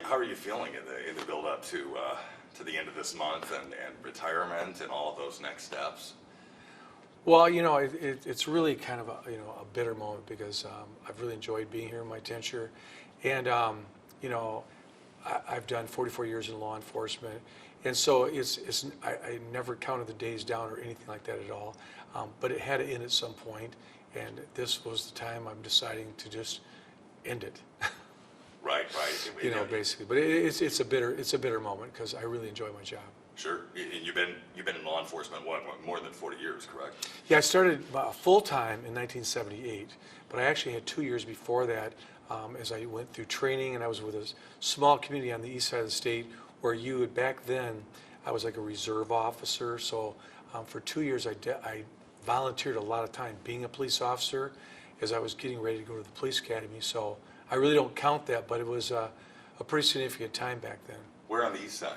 how are you feeling in the build up to the end of this month and retirement and all of those next steps? Well, it's really kind of a bitter moment because I've really enjoyed being here in my tenure, and I've done 44 years in law enforcement, and so I never counted the days down or anything like that at all, but it had to end at some point, and this was the time I'm deciding to just end it. Right. Basically, but it's a bitter moment because I really enjoy my job. Sure. And you've been in law enforcement what more than 40 years, correct? Yeah, I started full time in 1978, but I actually had 2 years before that as I went through training, and I was with a small community on the east side of the state where back then I was like a reserve officer. So for 2 years I volunteered a lot of time being a police officer as I was getting ready to go to the police academy. So I really don't count that, but it was a pretty significant time back then. Where on the east side?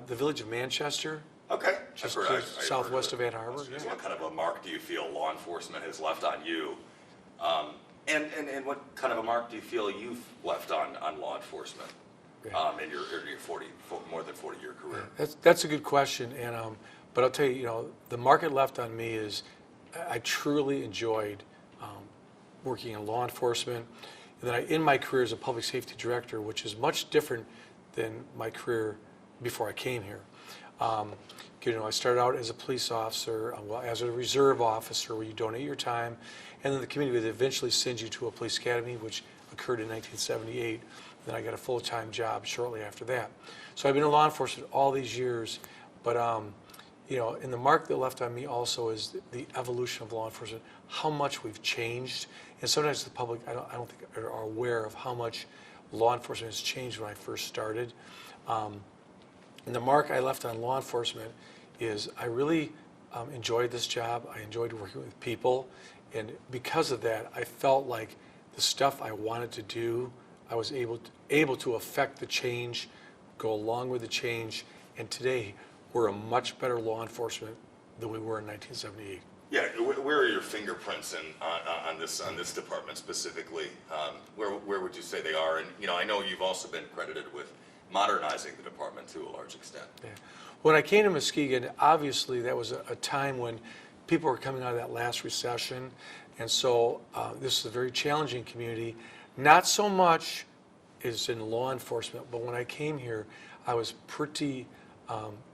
The village of Manchester. Okay. Just southwest of Ann Arbor. Yeah. What kind of a mark do you feel law enforcement has left on you? And what kind of a mark do you feel you've left on law enforcement in your more than 40-year career? That's a good question, and but I'll tell you, the mark it left on me is I truly enjoyed working in law enforcement. And then I end my career as a public safety director, which is much different than my career before I came here. I started out as a police officer, as a reserve officer, where you donate your time, and then the community would eventually send you to a police academy, which occurred in 1978. Then I got a full-time job shortly after that. So I've been in law enforcement all these years, but and the mark that left on me also is the evolution of law enforcement, how much we've changed, and sometimes the public I don't think are aware of how much law enforcement has changed when I first started. And the mark I left on law enforcement is I really enjoyed this job. I enjoyed working with people, and because of that, I felt like the stuff I wanted to do, I was able to affect the change, go along with the change, and today we're a much better law enforcement than we were in 1978. Yeah, where are your fingerprints on this department specifically? Where would you say they are? And I know you've also been credited with modernizing the department to a large extent. Yeah. When I came to Muskegon, obviously that was a time when people were coming out of that last recession, and so this is a very challenging community. Not so much as in law enforcement, but when I came here, I was pretty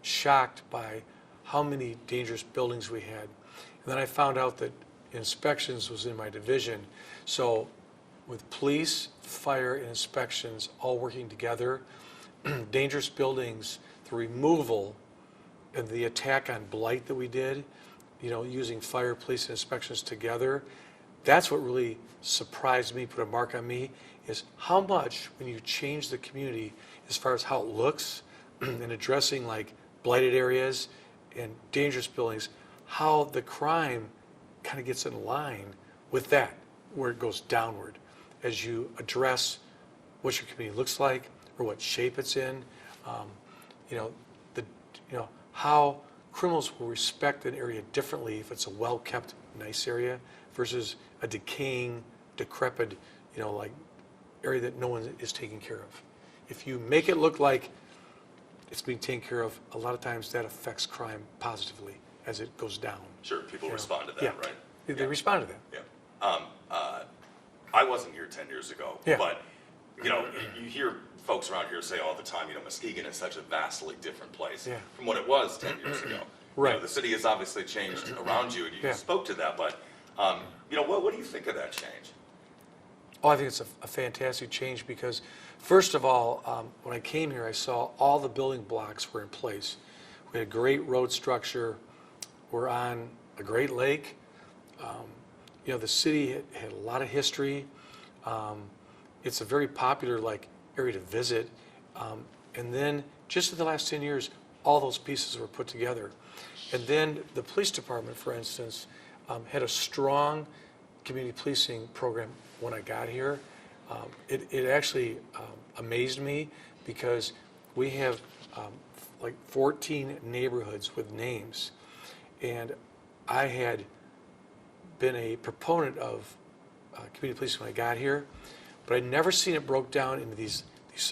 shocked by how many dangerous buildings we had. And then I found out that inspections was in my division. So with police, fire, and inspections all working together, dangerous buildings, the removal and the attack on blight that we did, using fire, police, and inspections together, that's what really surprised me, put a mark on me, is how much when you change the community as far as how it looks and addressing like blighted areas and dangerous buildings, how the crime kind of gets in line with that, where it goes downward as you address what your community looks like or what shape it's in. How criminals will respect an area differently if it's a well-kept, nice area versus a decaying, decrepit, area that no one is taking care of. If you make it look like it's being taken care of, a lot of times that affects crime positively as it goes down. Sure, people respond to that, yeah. right? They respond to that. Yeah. I wasn't here 10 years ago, but you hear folks around here say all the time, Muskegon is such a vastly different place from what it was 10 years ago. Right. The city has obviously changed around you, and you spoke to that, but what do you think of that change? Oh, I think it's a fantastic change because, first of all, when I came here, I saw all the building blocks were in place. We had a great road structure. We're on a great lake. The city had a lot of history. It's a very popular area to visit. And then just in the last 10 years, all those pieces were put together. And then the police department, for instance, had a strong community policing program when I got here. It actually amazed me because we have 14 neighborhoods with names. And I had been a proponent of community policing when I got here, but I'd never seen it broke down into these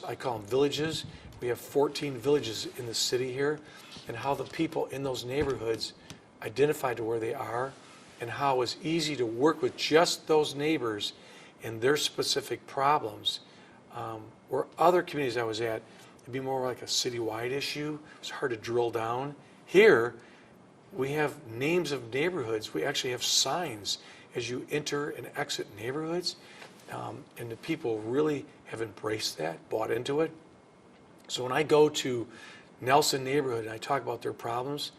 I call them villages. We have 14 villages in the city here, and how the people in those neighborhoods identify to where they are, and how it's easy to work with just those neighbors and their specific problems. Where other communities I was at, it'd be more like a citywide issue. It's hard to drill down. Here, we have names of neighborhoods. We actually have signs as you enter and exit neighborhoods. And the people really have embraced that, bought into it. So when I go to Nelson neighborhood and I talk about their problems,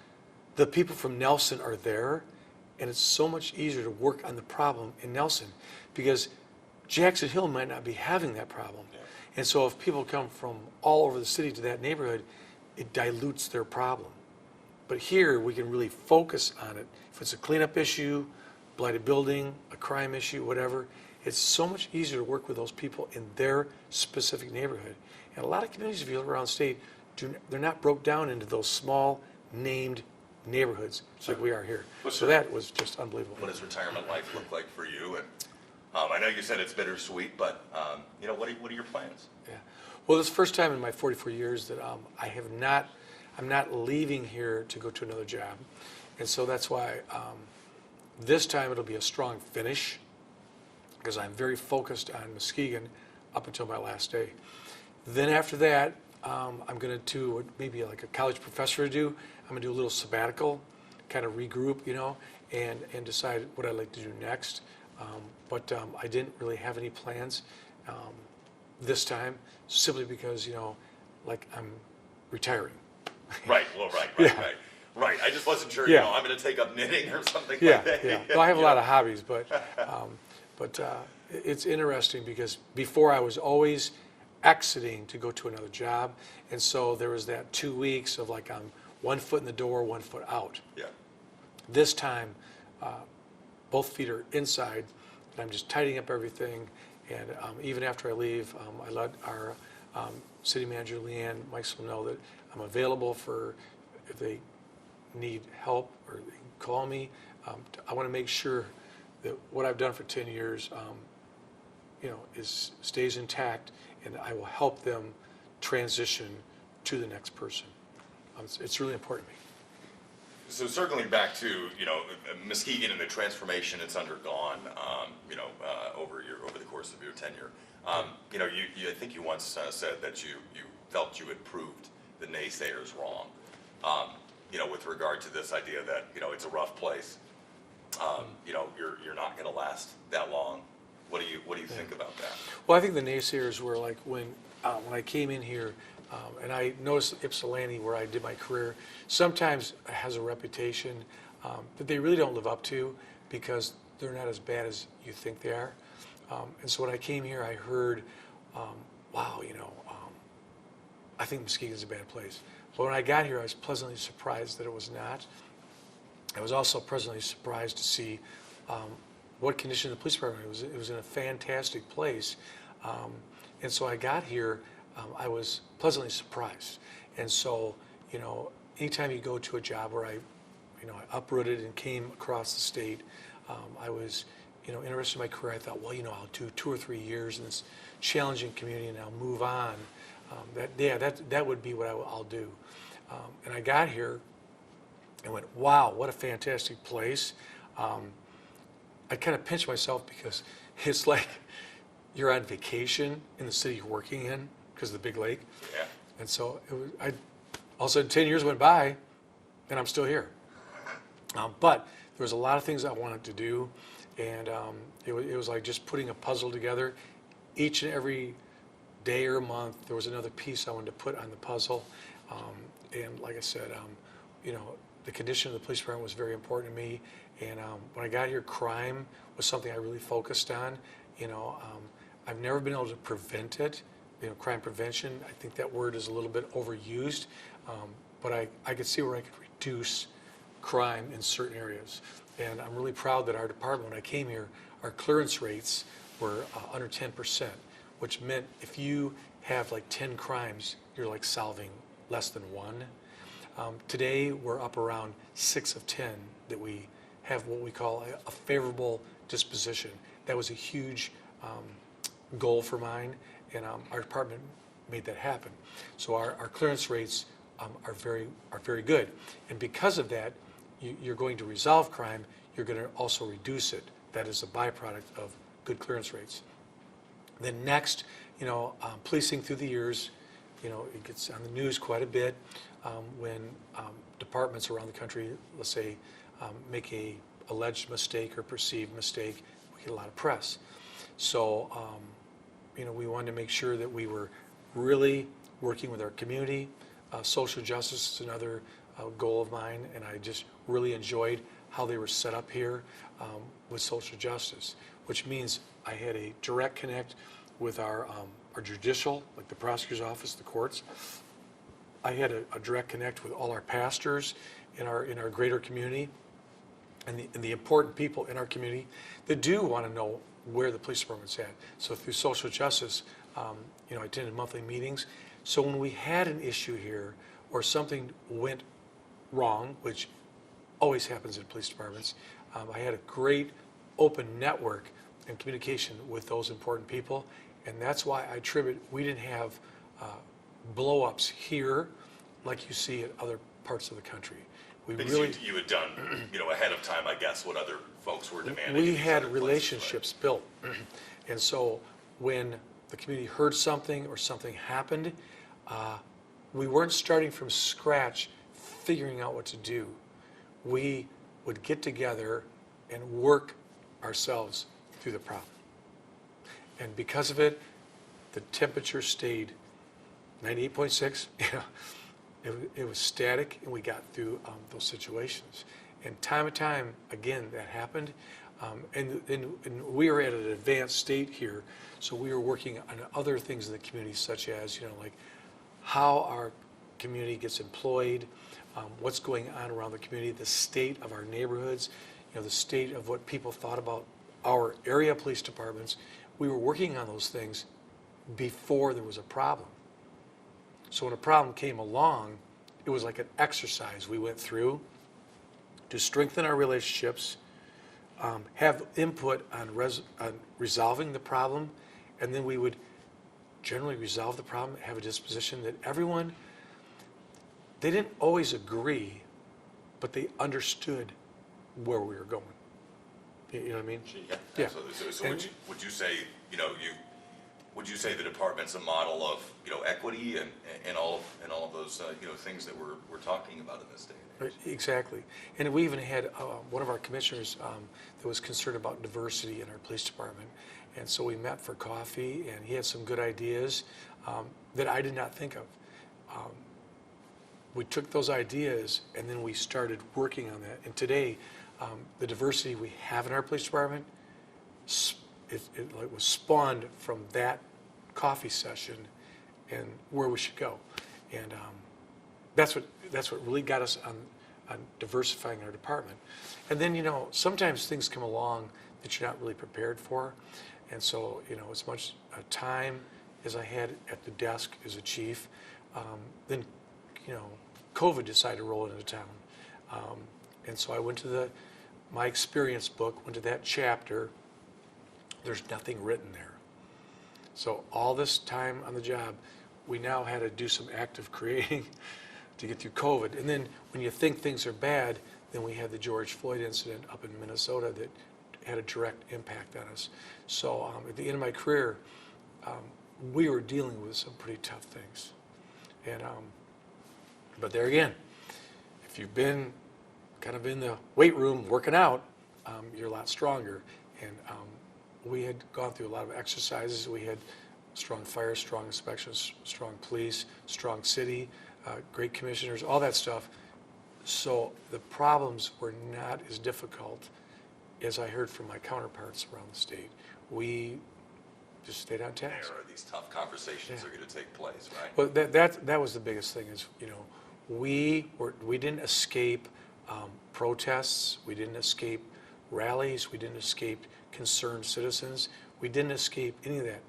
the people from Nelson are there, and it's so much easier to work on the problem in Nelson because Jackson Hill might not be having that problem. Yeah. And so if people come from all over the city to that neighborhood, it dilutes their problem. But here, we can really focus on it. If it's a cleanup issue, blighted building, a crime issue, whatever, it's so much easier to work with those people in their specific neighborhood. And a lot of communities, if you look around the state, they're not broke down into those small named neighborhoods like we are here. So that was just unbelievable. What does retirement life look like for you? And I know you said it's bittersweet, but what are your plans? Yeah. Well, this is the first time in my 44 years that I'm not leaving here to go to another job. And so that's why this time it'll be a strong finish because I'm very focused on Muskegon up until my last day. Then after that, I'm going to do what maybe like a college professor would do. I'm going to do a little sabbatical, kind of regroup, and decide what I'd like to do next. But I didn't really have any plans this time, simply because, like I'm retiring. Right. Well, right. I just wasn't sure. Yeah. I'm going to take up knitting or something Yeah, like that. yeah. Well, I have a lot of hobbies, but it's interesting because before I was always exiting to go to another job, and so there was that 2 weeks of like I'm 1 foot in the door, 1 foot out. Yeah. This time, both feet are inside, and I'm just tidying up everything. And even after I leave, I let our city manager, Leanne Mikesell, know that I'm available for if they need help or they can call me. I want to make sure that what I've done for 10 years, stays intact, and I will help them transition to the next person. It's really important to me. So circling back to Muskegon and the transformation it's undergone, over the course of your tenure, I think you once said that you felt you had proved the naysayers wrong, with regard to this idea that it's a rough place, you're not going to last that long. What do you think about that? Well, I think the naysayers were like when I came in here. And I noticed Ypsilanti, where I did my career, sometimes has a reputation that they really don't live up to because they're not as bad as you think they are. And so when I came here, I heard, wow, I think Muskegon's a bad place. But when I got here, I was pleasantly surprised that it was not. I was also pleasantly surprised to see what condition the police department was. It was in a fantastic place. And so I got here, I was pleasantly surprised. And so, anytime you go to a job where I uprooted and came across the state, I was, interested in my career. I thought, well, I'll do 2 or 3 years in this challenging community and I'll move on. That would be what I'll do. And I got here and went, wow, what a fantastic place. I kind of pinched myself because it's like you're on vacation in the city you're working in because of the big lake. Yeah. And so all of a sudden 10 years went by and I'm still here. But there was a lot of things I wanted to do, and it was like just putting a puzzle together. Each and every day or month, there was another piece I wanted to put on the puzzle. And like I said, the condition of the police department was very important to me. And when I got here, crime was something I really focused on. I've never been able to prevent it. Crime prevention, I think that word is a little bit overused. But I could see where I could reduce crime in certain areas. And I'm really proud that our department, when I came here, our clearance rates were under 10%, which meant if you have like 10 crimes, you're like solving less than 1. Today, we're up around 6 of 10 that we have what we call a favorable disposition. That was a huge goal for mine, and our department made that happen. So our clearance rates are very good. And because of that, you're going to resolve crime, you're going to also reduce it. That is a byproduct of good clearance rates. Then next, policing through the years, it gets on the news quite a bit when departments around the country, let's say, make a alleged mistake or perceived mistake. We get a lot of press. So, we wanted to make sure that we were really working with our community. Social justice is another goal of mine, and I just really enjoyed how they were set up here with social justice, which means I had a direct connect with our judicial, like the prosecutor's office, the courts. I had a direct connect with all our pastors in our greater community, and the important people in our community that do want to know where the police department's at. So through social justice, I attended monthly meetings. So when we had an issue here or something went wrong, which always happens in police departments, I had a great open network and communication with those important people, and that's why I attribute we didn't have blow-ups here like you see in other parts of the country. Because you had done, ahead of time, I guess, what other folks were demanding. We had relationships built, and so when the community heard something or something happened, we weren't starting from scratch figuring out what to do. We would get together and work ourselves through the problem. And because of it, the temperature stayed 98.6. It was static, and we got through those situations. And time and time again, that happened. And we were at an advanced state here, so we were working on other things in the community, such as like how our community gets employed, what's going on around the community, the state of our neighborhoods, the state of what people thought about our area police departments. We were working on those things before there was a problem. So when a problem came along, it was like an exercise we went through to strengthen our relationships, have input on resolving the problem, and then we would generally resolve the problem, have a disposition that everyone, they didn't always agree, but they understood where we were going. You know what I mean? Yeah. Absolutely. So would you say, would you say the department's a model of, equity and all of those, things that we're talking about in this day and age? Exactly. And we even had one of our commissioners that was concerned about diversity in our police department. And so we met for coffee, and he had some good ideas that I did not think of. We took those ideas, and then we started working on that. And today, the diversity we have in our police department, it was spawned from that coffee session and where we should go. And that's what really got us on diversifying our department. And then, sometimes things come along that you're not really prepared for. And so, as much time as I had at the desk as a chief, then, COVID decided to roll into town. And so I went to my experience book, went to that chapter. There's nothing written there. So all this time on the job, we now had to do some active creating to get through COVID. And then when you think things are bad, then we had the George Floyd incident up in Minnesota that had a direct impact on us. So at the end of my career, we were dealing with some pretty tough things. And but there again, if you've been kind of in the weight room working out, you're a lot stronger. And we had gone through a lot of exercises. We had strong fire, strong inspections, strong police, strong city, great commissioners, all that stuff. So the problems were not as difficult as I heard from my counterparts around the state. We just stayed on task. Where these tough conversations are going to take place, right? Well, that was the biggest thing is, we didn't escape protests. We didn't escape rallies. We didn't escape concerned citizens. We didn't escape any of that.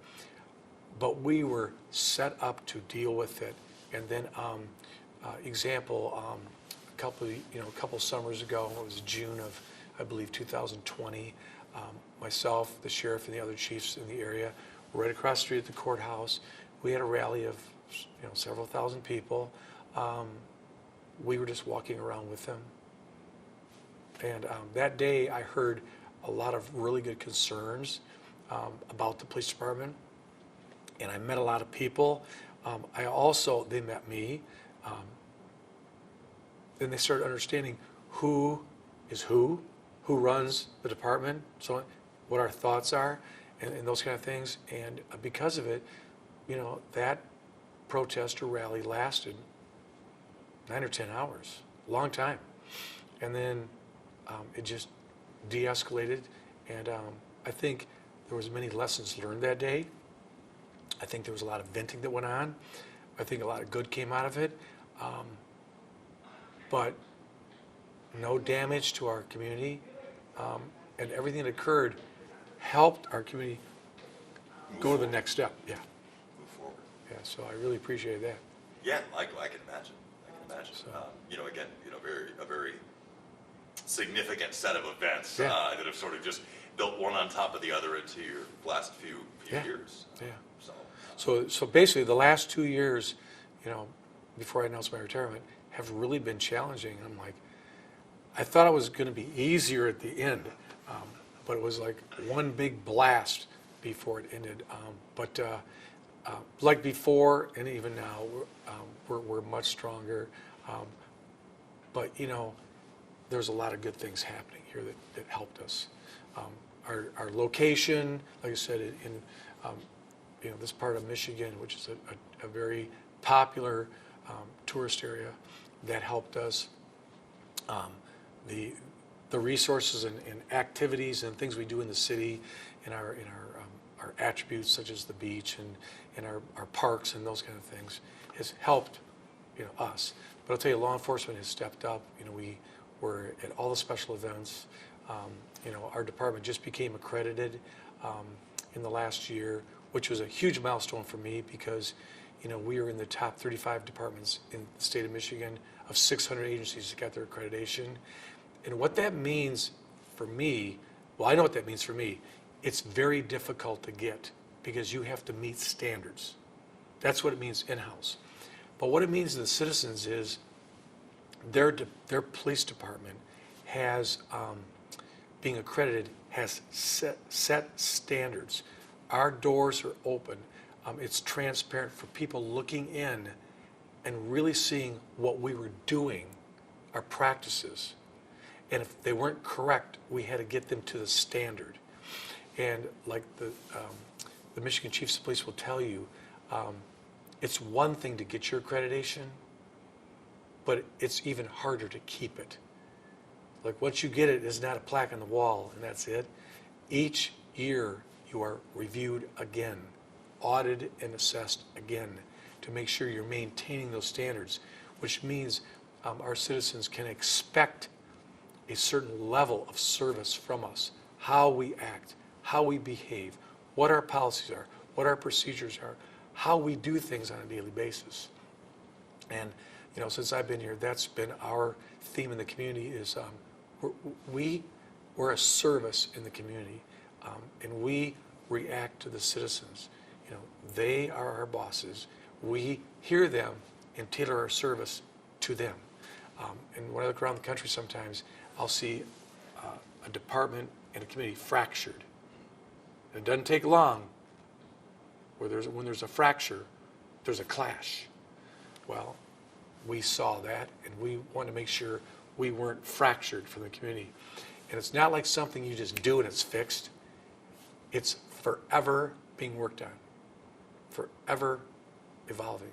But we were set up to deal with it. And then, a couple summers ago, it was June of, I believe, 2020. Myself, the sheriff, and the other chiefs in the area were right across the street at the courthouse. We had a rally of several thousand people. We were just walking around with them. And that day I heard a lot of really good concerns about the police department. And I met a lot of people. They met me. Then they started understanding who is who runs the department, so what our thoughts are, and those kind of things. And because of it, that protest or rally lasted 9 or 10 hours, long time. And then it just de-escalated, and I think there was many lessons learned that day. I think there was a lot of venting that went on. I think a lot of good came out of it. But no damage to our community, and everything that occurred helped our community go to the next step. Yeah. Move forward. Yeah. So I really appreciate that. Yeah, I can imagine. So, again, a very significant set of events that have sort of just built one on top of the other into your last few years. Yeah. So basically, the last 2 years, before I announced my retirement, have really been challenging. I'm like, I thought it was going to be easier at the end, but it was like one big blast before it ended. But like before, and even now, we're much stronger. But there's a lot of good things happening here that helped us. Our location, like I said, in this part of Michigan, which is a very popular tourist area, that helped us. The resources and activities and things we do in the city, and our attributes such as the beach and our parks and those kind of things has helped us. But I'll tell you, law enforcement has stepped up. We were at all the special events. Our department just became accredited in the last year, which was a huge milestone for me because we are in the top 35 departments in the state of Michigan of 600 agencies that got their accreditation. And what that means for me, well, I know what that means for me. It's very difficult to get because you have to meet standards. That's what it means in-house. But what it means to the citizens is their police department has, being accredited, has set standards. Our doors are open. It's transparent for people looking in and really seeing what we were doing, our practices. And if they weren't correct, we had to get them to the standard. And like the Michigan Chiefs of Police will tell you, it's one thing to get your accreditation, but it's even harder to keep it. Like once you get it, it's not a plaque on the wall and that's it. Each year you are reviewed again, audited and assessed again to make sure you're maintaining those standards, which means our citizens can expect a certain level of service from us, how we act, how we behave, what our policies are, what our procedures are, how we do things on a daily basis. And since I've been here, that's been our theme in the community is we're a service in the community, and we react to the citizens. They are our bosses. We hear them and tailor our service to them. And when I look around the country sometimes, I'll see a department and a community fractured. And it doesn't take long. When there's a fracture, there's a clash. Well, we saw that, and we wanted to make sure we weren't fractured from the community. And it's not like something you just do and it's fixed. It's forever being worked on, forever evolving,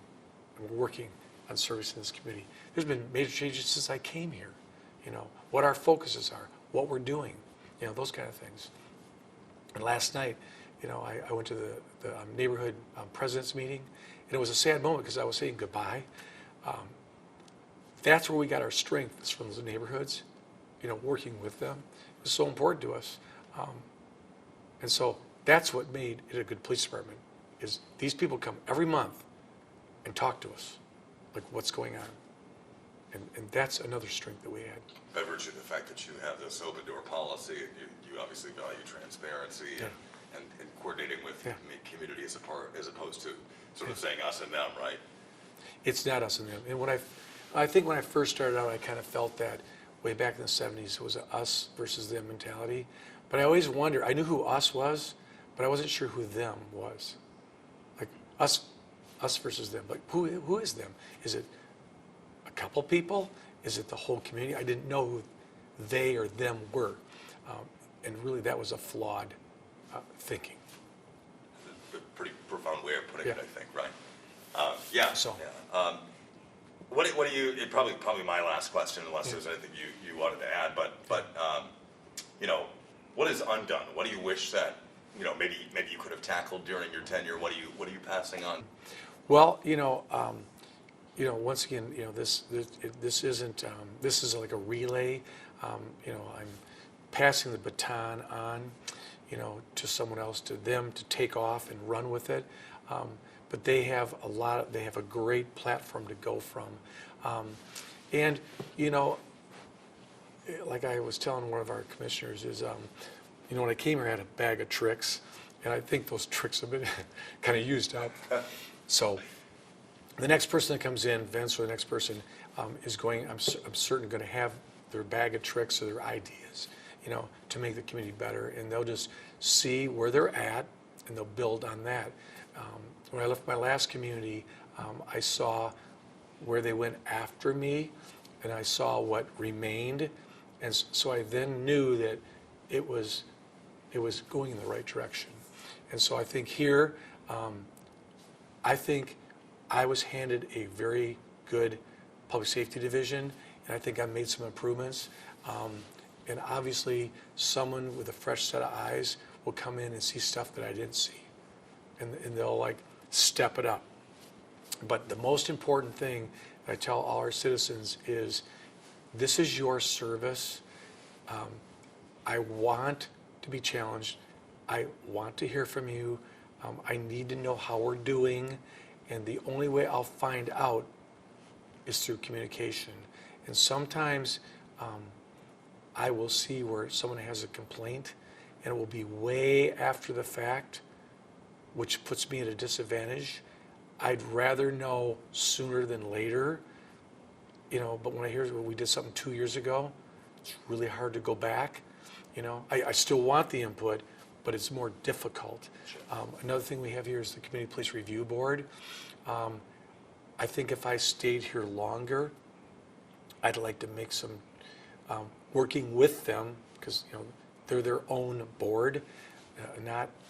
and working on service in this community. There's been major changes since I came here. What our focuses are, what we're doing, those kind of things. And last night, I went to the neighborhood president's meeting, and it was a sad moment because I was saying goodbye. That's where we got our strength, is from those neighborhoods, working with them. It was so important to us. And so that's what made it a good police department, is these people come every month and talk to us, like what's going on. And that's another strength that we had. By virtue of the fact that you have this open door policy, you obviously value transparency and coordinating with the community as opposed to sort of saying us and them, right? It's not us and them. And I think when I first started out, I kind of felt that way back in the 70s, it was a us versus them mentality. But I always wondered, I knew who us was, but I wasn't sure who them was. Like us versus them. Like who is them? Is it a couple people? Is it the whole community? I didn't know who they or them were. And really that was a flawed thinking. A pretty profound way of putting it, Yeah. I think, right? Yeah. So- Yeah. What do you? Probably my last question, unless there's anything you wanted to add. But you know, what is undone? What do you wish that maybe you could have tackled during your tenure? What are you passing on? Well, once again, this isn't. This is like a relay. I'm passing the baton on, to someone else, to them to take off and run with it. But they have a great platform to go from. And, like I was telling one of our commissioners is, when I came here, I had a bag of tricks, and I think those tricks have been kind of used up. So the next person that comes in, Vince, or the next person, is going, I'm certain going to have their bag of tricks or their ideas, to make the community better. And they'll just see where they're at, and they'll build on that. When I left my last community, I saw where they went after me, and I saw what remained. And so I then knew that it was going in the right direction. And so I think here, I think I was handed a very good public safety division, and I think I made some improvements. And obviously, someone with a fresh set of eyes will come in and see stuff that I didn't see, and they'll step it up. But the most important thing that I tell all our citizens is, this is your service. I want to be challenged. I want to hear from you. I need to know how we're doing. And the only way I'll find out is through communication. And sometimes I will see where someone has a complaint, and it will be way after the fact, which puts me at a disadvantage. I'd rather know sooner than later, but when I hear we did something 2 years ago, it's really hard to go back. I still want the input, but it's more difficult. Sure. Another thing we have here is the Community Police Review Board. I think if I stayed here longer, I'd like to make some, working with them, because they're their own board.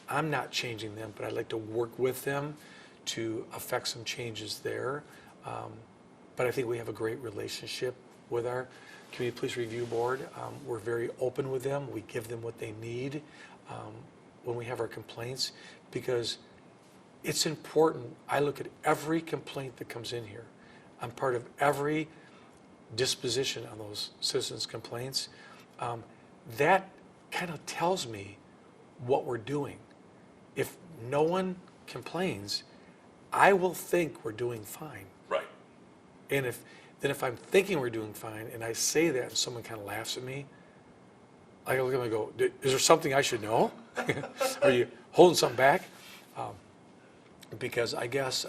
I'm not changing them, but I'd like to work with them to affect some changes there. But I think we have a great relationship with our Community Police Review Board. We're very open with them. We give them what they need when we have our complaints, because it's important. I look at every complaint that comes in here. I'm part of every disposition on those citizens' complaints. That kind of tells me what we're doing. If no one complains, I will think we're doing fine. Right. And if I'm thinking we're doing fine, and I say that and someone kind of laughs at me, I look at them and go, is there something I should know? Are you holding something back? Because I guess,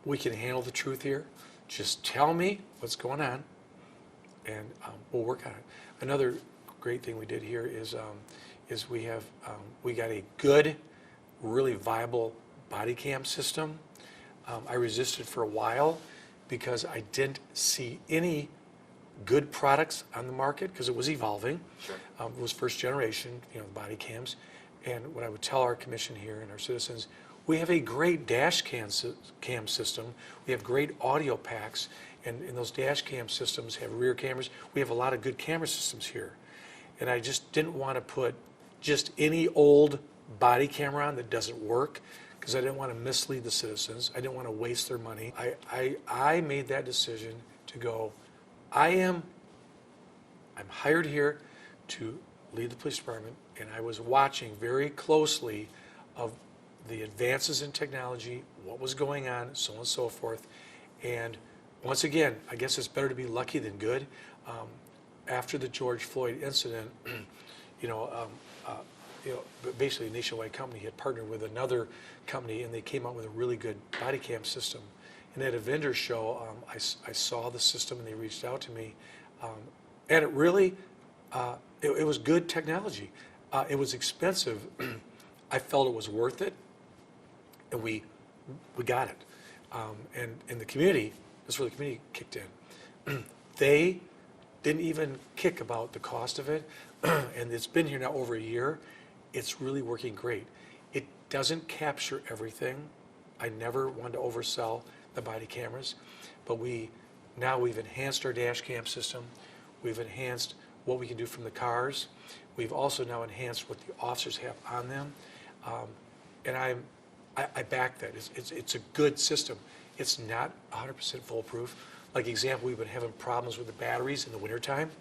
we can handle the truth here. Just tell me what's going on, and we'll work on it. Another great thing we did here is we got a good, really viable body cam system. I resisted for a while because I didn't see any good products on the market, because it was evolving. Sure. It was first generation, body cams. And what I would tell our commission here and our citizens, we have a great dash cam system. We have great audio packs, and those dash cam systems have rear cameras. We have a lot of good camera systems here. And I just didn't want to put just any old body camera on that doesn't work, because I didn't want to mislead the citizens. I didn't want to waste their money. I made that decision to go, I'm hired here to lead the police department, and I was watching very closely of the advances in technology, what was going on, so on and so forth. And once again, I guess it's better to be lucky than good. After the George Floyd incident, basically a nationwide company had partnered with another company, and they came out with a really good body cam system. And at a vendor show, I saw the system and they reached out to me. And it really, it was good technology. It was expensive. I felt it was worth it, and we got it. And the community, that's where the community kicked in. They didn't even kick about the cost of it, and it's been here now over a year. It's really working great. It doesn't capture everything. I never wanted to oversell the body cameras, but now we've enhanced our dash cam system. We've enhanced what we can do from the cars. We've also now enhanced what the officers have on them, and I back that. It's a good system. It's not 100% foolproof. Like example, we've been having problems with the batteries in the wintertime.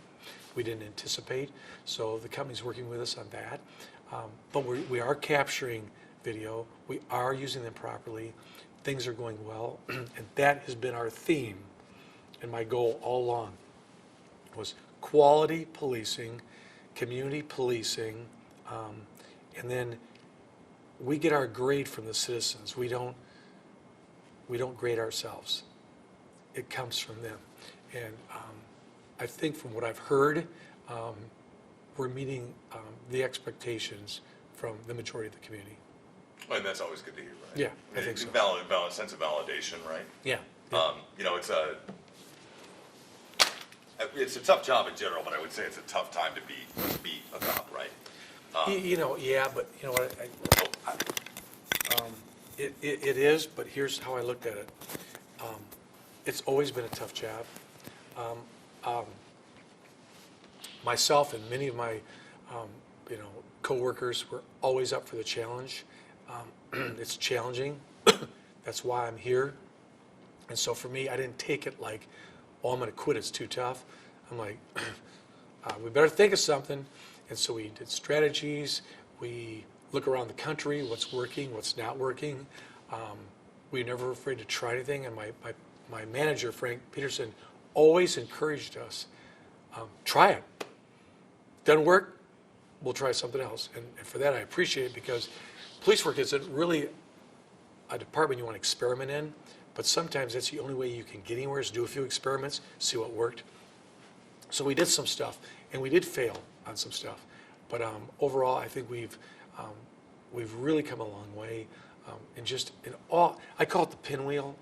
We didn't anticipate, so the company's working with us on that. But we are capturing video. We are using them properly. Things are going well, and that has been our theme and my goal all along was quality policing, community policing, and then we get our grade from the citizens. We don't grade ourselves. It comes from them. And I think from what I've heard, we're meeting the expectations from the majority of the community. And that's always good to hear, right? Yeah, I think so. Sense of validation, right? Yeah. You know, it's a tough job in general, but I would say it's a tough time to be a cop, right? You know, yeah, but you know what? It is, but here's how I looked at it. It's always been a tough job. Myself and many of my, coworkers were always up for the challenge. It's challenging. That's why I'm here. And so for me, I didn't take it like, oh, I'm going to quit. It's too tough. I'm like, we better think of something. And so we did strategies. We look around the country, what's working, what's not working. We were never afraid to try anything. And my manager, Frank Peterson, always encouraged us, try it. Doesn't work, we'll try something else. And for that, I appreciate it because police work isn't really a department you want to experiment in, but sometimes that's the only way you can get anywhere is do a few experiments, see what worked. So we did some stuff, and we did fail on some stuff. But overall, I think we've really come a long way. I call it the pinwheel.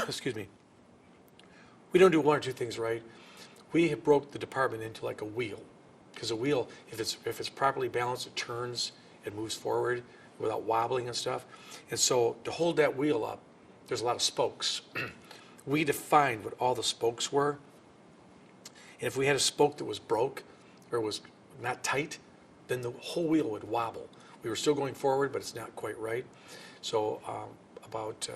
Excuse me. We don't do one or two things right. We have broke the department into like a wheel, because a wheel, if it's properly balanced, it turns, it moves forward without wobbling and stuff. And so to hold that wheel up, there's a lot of spokes. We defined what all the spokes were. And if we had a spoke that was broke or was not tight, then the whole wheel would wobble. We were still going forward, but it's not quite right. So about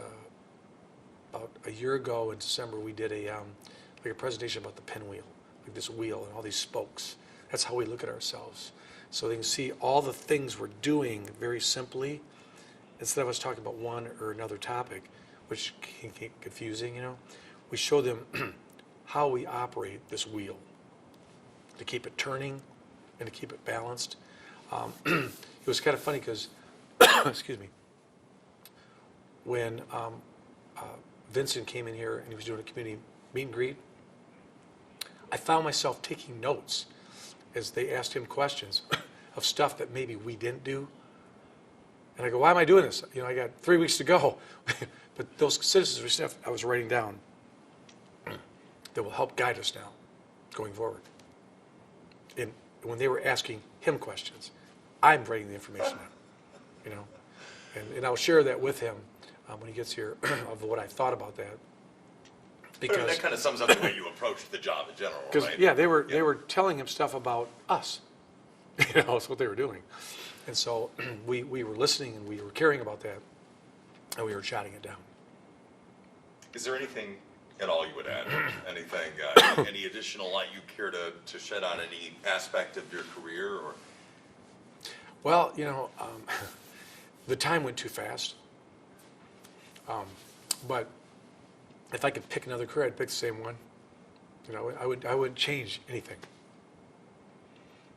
a year ago in December, we did a presentation about the pinwheel, like this wheel and all these spokes. That's how we look at ourselves. So they can see all the things we're doing very simply, instead of us talking about one or another topic, which can get confusing, we show them how we operate this wheel to keep it turning and to keep it balanced. It was kind of funny because, excuse me, when Vincent came in here and he was doing a community meet and greet, I found myself taking notes as they asked him questions of stuff that maybe we didn't do. And I go, why am I doing this? I got 3 weeks to go. But those citizens were stuff I was writing down that will help guide us now going forward. And when they were asking him questions, I'm writing the information down, And I'll share that with him when he gets here of what I thought about that. Because that kind of sums up the way you approached the job in general, right? Yeah, they were telling him stuff about us. That's what they were doing. And so we were listening and we were caring about that, and we were jotting it down. Is there anything at all you would add? Anything, any additional light you care to shed on any aspect of your career? Or? Well, the time went too fast. But if I could pick another career, I'd pick the same one. I wouldn't change anything.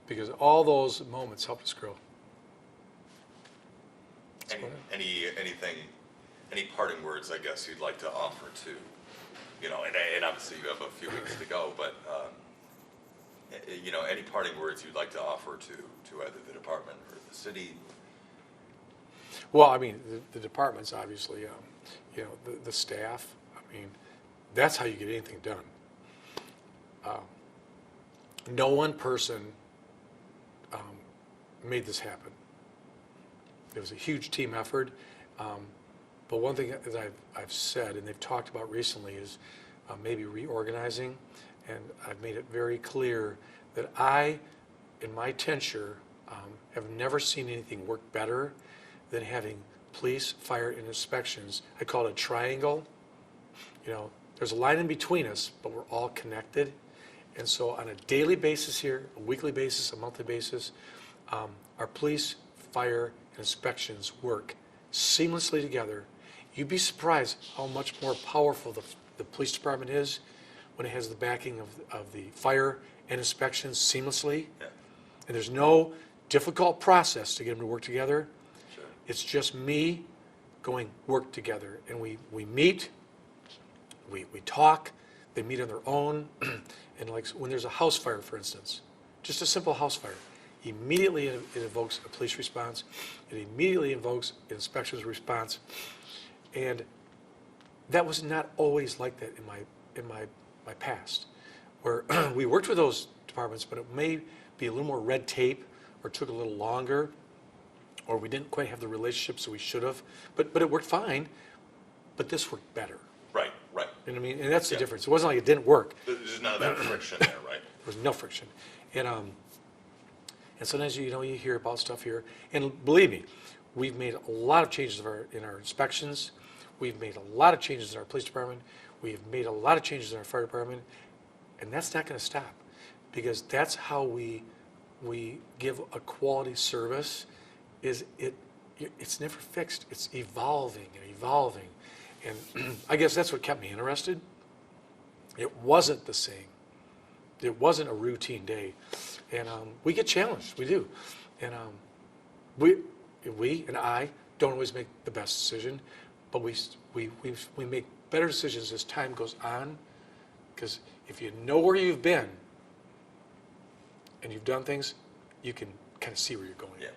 Because all those moments helped us grow. Anything Any parting words, I guess, you'd like to offer to, and obviously you have a few weeks to go, but, any parting words you'd like to offer to either the department or the city? Well, I mean, the departments, obviously, the staff, I mean, that's how you get anything done. No one person made this happen. It was a huge team effort. But one thing that I've said, and they've talked about recently, is maybe reorganizing. And I've made it very clear that I, in my tenure, have never seen anything work better than having police, fire, and inspections. I call it a triangle. There's a line in between us, but we're all connected. And so on a daily basis here, a weekly basis, a monthly basis, our police, fire, and inspections work seamlessly together. You'd be surprised how much more powerful the police department is when it has the backing of the fire and inspections seamlessly. Yeah. And there's no difficult process to get them to work together. Sure. It's just me going work together. And we meet, we talk, they meet on their own. And like when there's a house fire, for instance, just a simple house fire, immediately it invokes a police response. It immediately invokes an inspections response. And that was not always like that in my past, where we worked with those departments, but it may be a little more red tape, or took a little longer, or we didn't quite have the relationships that we should have. But it worked fine. But this worked better. Right. You know what I mean? And that's the difference. It wasn't like it didn't work. There's none of that friction there, right? There was no friction. And sometimes you hear about stuff here, and believe me, we've made a lot of changes in our inspections. We've made a lot of changes in our police department. We've made a lot of changes in our fire department, and that's not going to stop, because that's how we give a quality service. It's never fixed. It's evolving and evolving, and I guess that's what kept me interested. It wasn't the same. It wasn't a routine day, and we get challenged. We do, and we and I don't always make the best decision, but we make better decisions as time goes on, because if you know where you've been and you've done things, you can kind of see where you're going. Yeah.